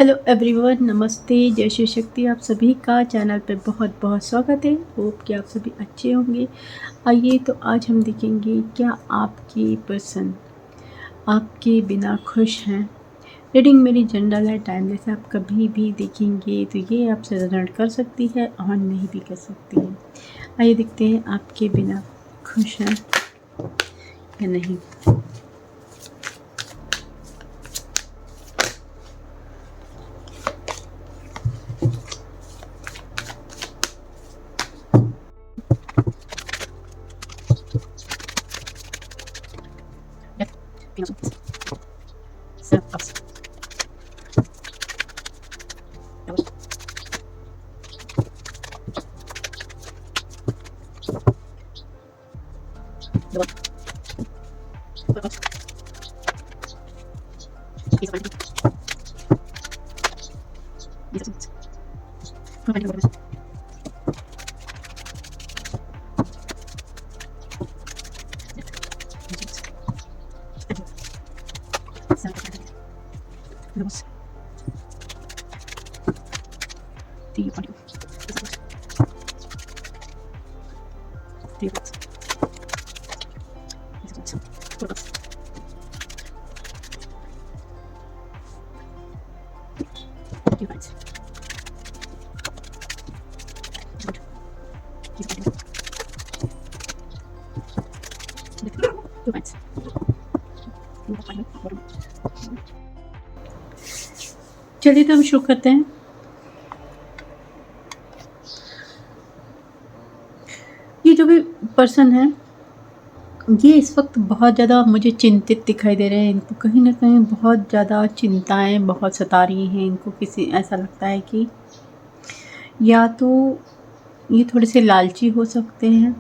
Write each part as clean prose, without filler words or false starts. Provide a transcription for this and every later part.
Hello everyone, नमस्ते, जय श्री शक्ति। आप सभी का चैनल पे बहुत बहुत स्वागत है। होप कि आप सभी अच्छे होंगे। आइए तो आज हम देखेंगे क्या आपकी पर्सन आपके बिना खुश हैं। रीडिंग मेरी जनरल है, टाइमलेस है। आप कभी भी देखेंगे तो ये आपसे रिजल्ट कर सकती है और नहीं भी कर सकती है। आइए देखते हैं आपके बिना खुश हैं या नहीं। चलिए तो हम शुरू करते हैं। ये जो भी पर्सन है ये इस वक्त बहुत ज़्यादा मुझे चिंतित दिखाई दे रहे हैं। इनको कहीं ना कहीं बहुत ज़्यादा चिंताएं बहुत सता रही हैं। इनको किसी ऐसा लगता है कि या तो ये थोड़े से लालची हो सकते हैं,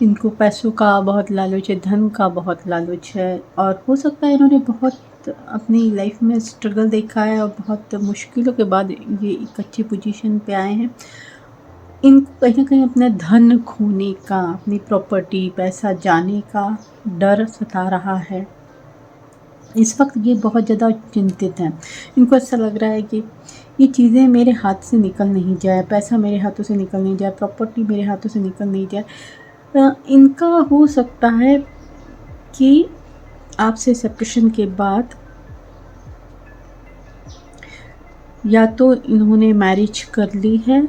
इनको पैसों का बहुत लालच है, धन का बहुत लालच है, और हो सकता है इन्होंने बहुत अपनी लाइफ में स्ट्रगल देखा है और बहुत मुश्किलों के बाद ये एक अच्छी पोजीशन पे आए हैं। इनको कहीं ना कहीं अपना धन खोने का, अपनी प्रॉपर्टी, पैसा जाने का डर सता रहा है। इस वक्त ये बहुत ज़्यादा चिंतित हैं। इनको ऐसा लग रहा है कि ये चीज़ें मेरे हाथ से निकल नहीं जाए, पैसा मेरे हाथों से निकल नहीं जाए, प्रॉपर्टी मेरे हाथों से निकल नहीं जाए। इनका हो सकता है कि आपसे सेपरेशन के बाद या तो इन्होंने मैरिज कर ली है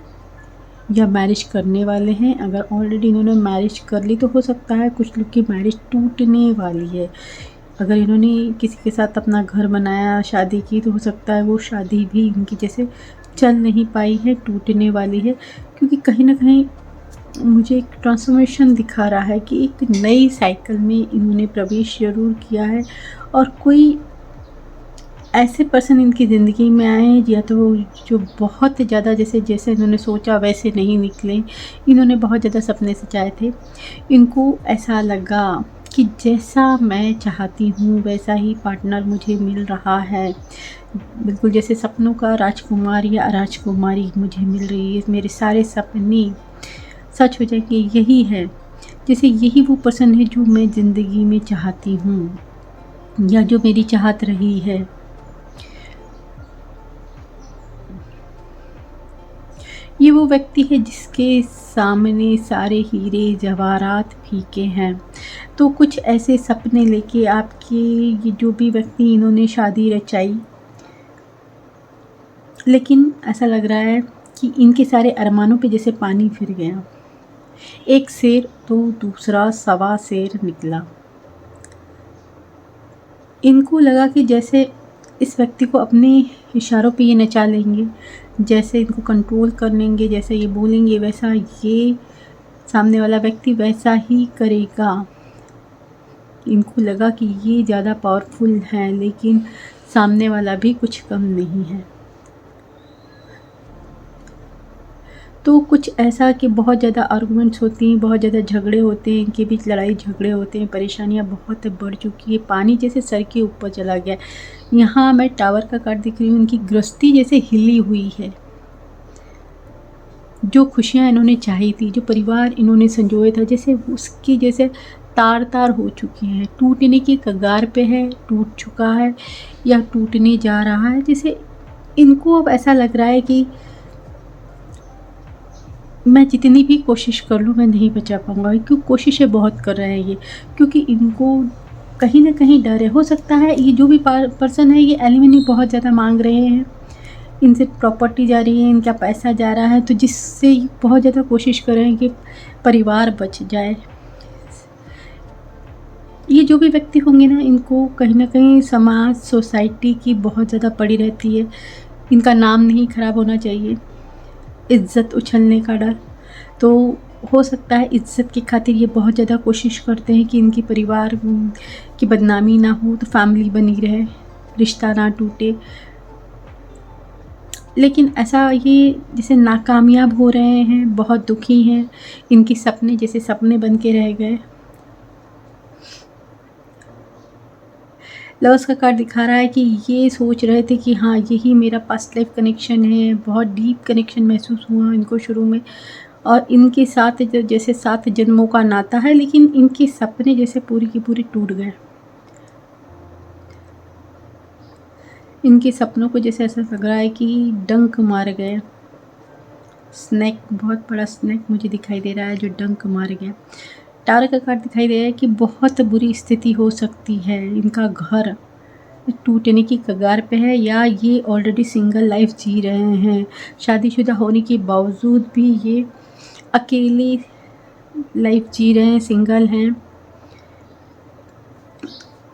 या मैरिज करने वाले हैं। अगर ऑलरेडी इन्होंने मैरिज कर ली तो हो सकता है कुछ लोग की मैरिज टूटने वाली है। अगर इन्होंने किसी के साथ अपना घर बनाया, शादी की, तो हो सकता है वो शादी भी इनकी जैसे चल नहीं पाई है, टूटने वाली है। क्योंकि कहीं ना कहीं मुझे एक ट्रांसफॉर्मेशन दिखा रहा है कि एक नई साइकिल में इन्होंने प्रवेश जरूर किया है और कोई ऐसे पर्सन इनकी ज़िंदगी में आए हैं या तो जो बहुत ज़्यादा जैसे जैसे इन्होंने सोचा वैसे नहीं निकले। इन्होंने बहुत ज़्यादा सपने सजाए थे। इनको ऐसा लगा कि जैसा मैं चाहती हूँ वैसा ही पार्टनर मुझे मिल रहा है। बिल्कुल जैसे सपनों का राजकुमार या राजकुमारी मुझे मिल रही है। मेरे सारे सपने सच हो जाएंगे, यही है। जैसे यही वो पर्सन है जो मैं ज़िंदगी में चाहती हूँ या जो मेरी चाहत रही है। ये वो व्यक्ति है जिसके सामने सारे हीरे जवाहरात फीके हैं। तो कुछ ऐसे सपने लेके आपके ये जो भी व्यक्ति इन्होंने शादी रचाई, लेकिन ऐसा लग रहा है कि इनके सारे अरमानों पे जैसे पानी फिर गया। एक शेर तो दूसरा सवा शेर निकला। इनको लगा कि जैसे इस व्यक्ति को अपने इशारों पे ये नचा लेंगे, जैसे इनको कंट्रोल कर लेंगे, जैसे ये बोलेंगे वैसा ये सामने वाला व्यक्ति वैसा ही करेगा। इनको लगा कि ये ज़्यादा पावरफुल है, लेकिन सामने वाला भी कुछ कम नहीं है। तो कुछ ऐसा कि बहुत ज़्यादा आर्गुमेंट्स होती हैं, बहुत ज़्यादा झगड़े होते हैं, इनके बीच लड़ाई झगड़े होते हैं, परेशानियां बहुत बढ़ चुकी है, पानी जैसे सर के ऊपर चला गया। यहाँ मैं टावर का कार्ड दिख रही हूँ, इनकी गृहस्थी जैसे हिली हुई है। जो खुशियाँ इन्होंने चाही थी, जो परिवार इन्होंने संजोया था, जैसे उसकी जैसे तार तार हो चुकी हैं, टूटने की कगार पे है, टूट चुका है या टूटने जा रहा है। जैसे इनको अब ऐसा लग रहा है कि मैं जितनी भी कोशिश कर लूँ मैं नहीं बचा पाऊँगा, क्यों कोशिशें बहुत कर रहे हैं ये, क्योंकि इनको कहीं न कहीं डर है। हो सकता है ये जो भी पर्सन है ये एलिमनी बहुत ज़्यादा माँग रहे हैं, इनसे प्रॉपर्टी जा रही है, इनका पैसा जा रहा है, तो जिससे ये बहुत ज़्यादा कोशिश कर रहे हैं कि परिवार बच जाए। ये जो भी व्यक्ति होंगे ना, इनको कहीं न कहीं समाज, सोसाइटी की बहुत ज़्यादा पड़ी रहती है। इनका नाम नहीं खराब होना चाहिए, इज़्ज़त उछलने का डर। तो हो सकता है इज़्ज़त की खातिर ये बहुत ज़्यादा कोशिश करते हैं कि इनके परिवार की बदनामी ना हो, तो फैमिली बनी रहे, रिश्ता ना टूटे। लेकिन ऐसा ये जैसे नाकामयाब हो रहे हैं, बहुत दुखी हैं, इनके सपने जैसे सपने बन के रह गए। लवर्स का कार्ड दिखा रहा है कि ये सोच रहे थे कि हाँ, यही मेरा पास्ट लाइफ कनेक्शन है, बहुत डीप कनेक्शन महसूस हुआ इनको शुरू में, और इनके साथ जैसे 7 जन्मों का नाता है, लेकिन इनके सपने जैसे पूरे के पूरे टूट गए। इनके सपनों को जैसे ऐसा लग रहा है कि डंक मार गए। स्नेक, बहुत बड़ा स्नेक मुझे दिखाई दे रहा है जो डंक मार गया। टावर का कार्ड दिखाई दे रहा है कि बहुत बुरी स्थिति हो सकती है, इनका घर टूटने की कगार पे है, या ये ऑलरेडी सिंगल लाइफ जी रहे हैं। शादीशुदा होने के बावजूद भी ये अकेले लाइफ जी रहे हैं, सिंगल हैं,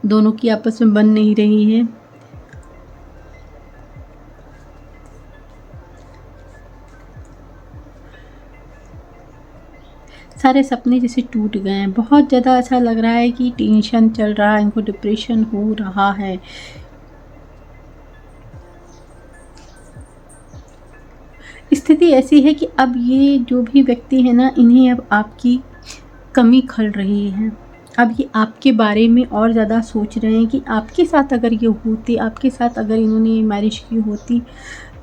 दोनों की आपस में बन नहीं रही है। सारे सपने जैसे टूट गए हैं, बहुत ज़्यादा ऐसा लग रहा है कि टेंशन चल रहा है, इनको डिप्रेशन हो रहा है। स्थिति ऐसी है कि अब ये जो भी व्यक्ति है ना, इन्हें अब आपकी कमी खल रही है। अब ये आपके बारे में और ज़्यादा सोच रहे हैं कि आपके साथ अगर ये होती, आपके साथ अगर इन्होंने मैरिज की होती,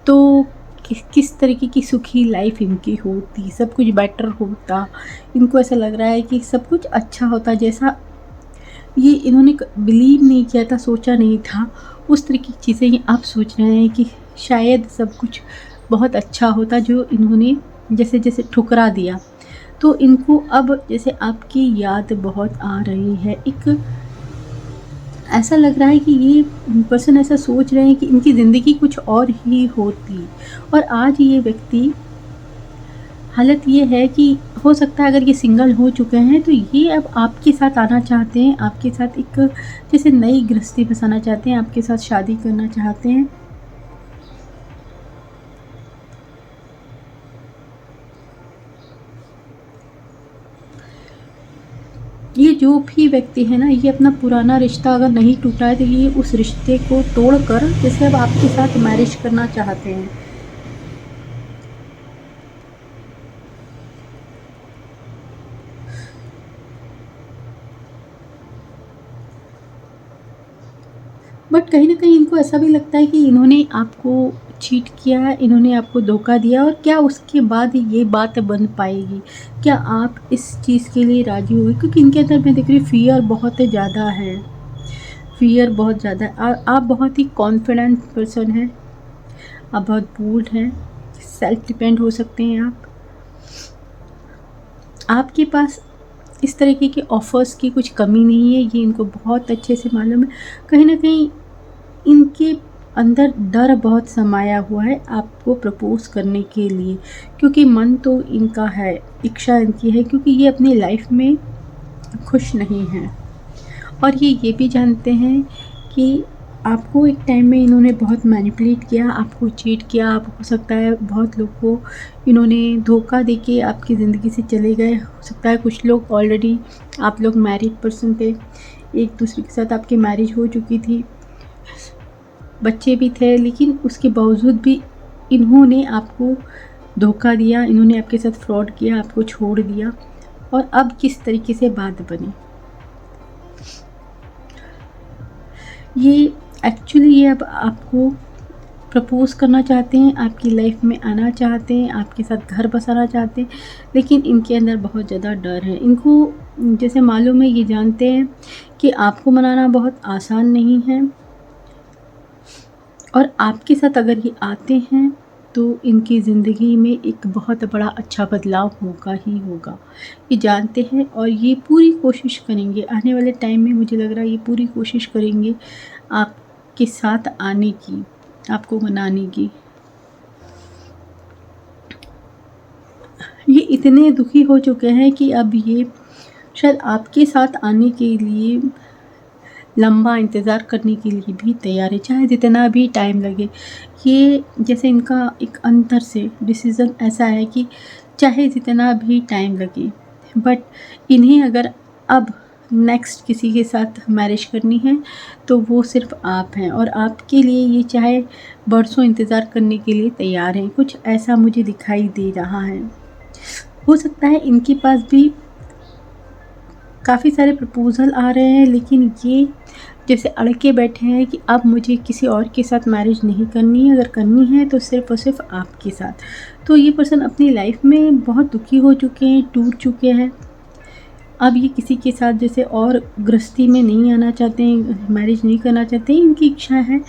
तो किस तरीके की सुखी लाइफ इनकी होती, सब कुछ बेटर होता। इनको ऐसा लग रहा है कि सब कुछ अच्छा होता, जैसा ये इन्होंने बिलीव नहीं किया था, सोचा नहीं था, उस तरह की चीज़ें ये आप सोच रहे हैं कि शायद सब कुछ बहुत अच्छा होता, जो इन्होंने जैसे जैसे ठुकरा दिया। तो इनको अब जैसे आपकी याद बहुत आ रही है। एक ऐसा लग रहा है कि ये पर्सन ऐसा सोच रहे हैं कि इनकी ज़िंदगी कुछ और ही होती, और आज ये व्यक्ति, हालत ये है कि हो सकता है अगर ये सिंगल हो चुके हैं तो ये अब आपके साथ आना चाहते हैं, आपके साथ एक जैसे नई गृहस्थी बसाना चाहते हैं, आपके साथ शादी करना चाहते हैं। ये जो भी व्यक्ति है ना, ये अपना पुराना रिश्ता अगर नहीं टूटा है तो ये उस रिश्ते को तोड़कर जैसे अब आपके साथ मैरिज करना चाहते हैं। बट कहीं न कहीं इनको ऐसा भी लगता है कि इन्होंने आपको चीट किया है, इन्होंने आपको धोखा दिया, और क्या उसके बाद ये बात बन पाएगी? क्या आप इस चीज़ के लिए राज़ी होंगे? क्योंकि इनके अंदर मैं देख रही हूँ फ़ियर बहुत ज़्यादा है, फ़ियर बहुत ज़्यादा है। आप बहुत ही कॉन्फिडेंट पर्सन हैं, आप बहुत बोल्ड हैं, सेल्फ डिपेंड हो सकते हैं आप। आपके पास इस तरीके के ऑफ़र्स की कुछ कमी नहीं है, ये इनको बहुत अच्छे से मालूम है। कहीं न कहीं इनके अंदर डर बहुत समाया हुआ है आपको प्रपोज़ करने के लिए, क्योंकि मन तो इनका है, इच्छा इनकी है, क्योंकि ये अपनी लाइफ में खुश नहीं हैं, और ये भी जानते हैं कि आपको एक टाइम में इन्होंने बहुत मैनिपुलेट किया, आपको चीट किया, आप हो सकता है बहुत लोग को इन्होंने धोखा देके आपकी ज़िंदगी से चले गए। हो सकता है कुछ लोग ऑलरेडी, आप लोग मैरिड पर्सन थे, एक दूसरे के साथ आपकी मैरिज हो चुकी थी, बच्चे भी थे, लेकिन उसके बावजूद भी इन्होंने आपको धोखा दिया, इन्होंने आपके साथ फ्रॉड किया, आपको छोड़ दिया, और अब किस तरीके से बात बनी। ये एक्चुअली ये अब आपको प्रपोज़ करना चाहते हैं, आपकी लाइफ में आना चाहते हैं, आपके साथ घर बसाना चाहते हैं, लेकिन इनके अंदर बहुत ज़्यादा डर है। इनको जैसे मालूम है, ये जानते हैं कि आपको मनाना बहुत आसान नहीं है, और आपके साथ अगर ये आते हैं तो इनकी ज़िंदगी में एक बहुत बड़ा अच्छा बदलाव होगा ही होगा, ये जानते हैं और ये पूरी कोशिश करेंगे आने वाले टाइम में। मुझे लग रहा है ये पूरी कोशिश करेंगे आपके साथ आने की, आपको मनाने की। ये इतने दुखी हो चुके हैं कि अब ये शायद आपके साथ आने के लिए लंबा इंतज़ार करने के लिए भी तैयार है, चाहे जितना भी टाइम लगे। ये जैसे इनका एक अंदर से डिसीज़न ऐसा है कि चाहे जितना भी टाइम लगे, बट इन्हें अगर अब नेक्स्ट किसी के साथ मैरिज करनी है तो वो सिर्फ़ आप हैं, और आपके लिए ये चाहे बरसों इंतज़ार करने के लिए तैयार हैं। कुछ ऐसा मुझे दिखाई दे रहा है। हो सकता है इनके पास भी काफ़ी सारे प्रपोज़ल आ रहे हैं, लेकिन ये जैसे अड़ के बैठे हैं कि अब मुझे किसी और के साथ मैरिज नहीं करनी है, अगर करनी है तो सिर्फ़ और सिर्फ़ आपके साथ। तो ये पर्सन अपनी लाइफ में बहुत दुखी हो चुके हैं, टूट चुके हैं। अब ये किसी के साथ जैसे और गृहस्थी में नहीं आना चाहते हैं, मैरिज नहीं करना चाहते हैं। इनकी इच्छा है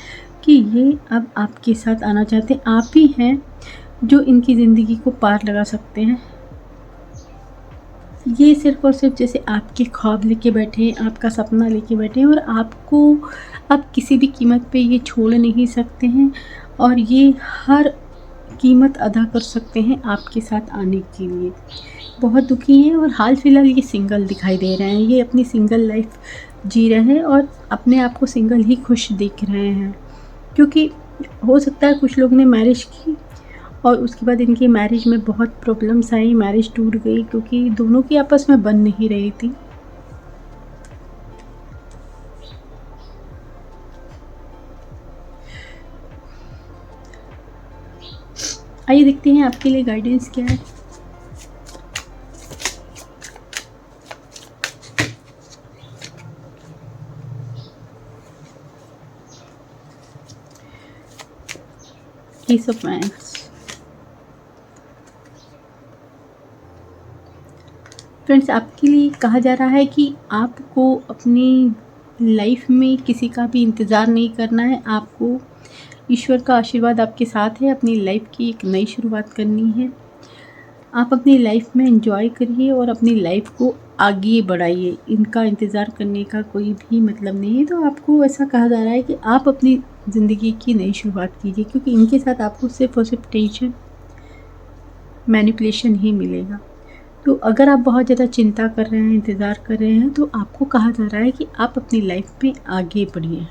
कि ये अब आपके साथ आना चाहते हैं। आप ही हैं जो इनकी ज़िंदगी को पार लगा सकते हैं। ये सिर्फ़ और सिर्फ़ जैसे आपके ख्वाब लेके बैठे हैं, आपका सपना लेके बैठे हैं, और आपको अब किसी भी कीमत पे ये छोड़ नहीं सकते हैं, और ये हर कीमत अदा कर सकते हैं आपके साथ आने के लिए। बहुत दुखी हैं और हाल फ़िलहाल ये सिंगल दिखाई दे रहे हैं। ये अपनी सिंगल लाइफ़ जी रहे हैं और अपने आप को सिंगल ही खुश दिख रहे हैं, क्योंकि हो सकता है कुछ लोग ने मैरिज की और उसके बाद इनकी मैरिज में बहुत प्रॉब्लम्स आई, मैरिज टूट गई क्योंकि दोनों की आपस में बन नहीं रही थी। आइए देखते हैं आपके लिए गाइडेंस क्या है। S of wands. फ्रेंड्स, आपके लिए कहा जा रहा है कि आपको अपनी लाइफ में किसी का भी इंतज़ार नहीं करना है। आपको ईश्वर का आशीर्वाद आपके साथ है, अपनी लाइफ की एक नई शुरुआत करनी है। आप अपनी लाइफ में एंजॉय करिए और अपनी लाइफ को आगे बढ़ाइए। इनका इंतज़ार करने का कोई भी मतलब नहीं है। तो आपको ऐसा कहा जा रहा है कि आप अपनी ज़िंदगी की नई शुरुआत कीजिए, क्योंकि इनके साथ आपको सिर्फ और सिर्फ टेंशन, मैनिपुलेशन ही मिलेगा। तो अगर आप बहुत ज़्यादा चिंता कर रहे हैं, इंतज़ार कर रहे हैं, तो आपको कहा जा रहा है कि आप अपनी लाइफ में आगे बढ़िए।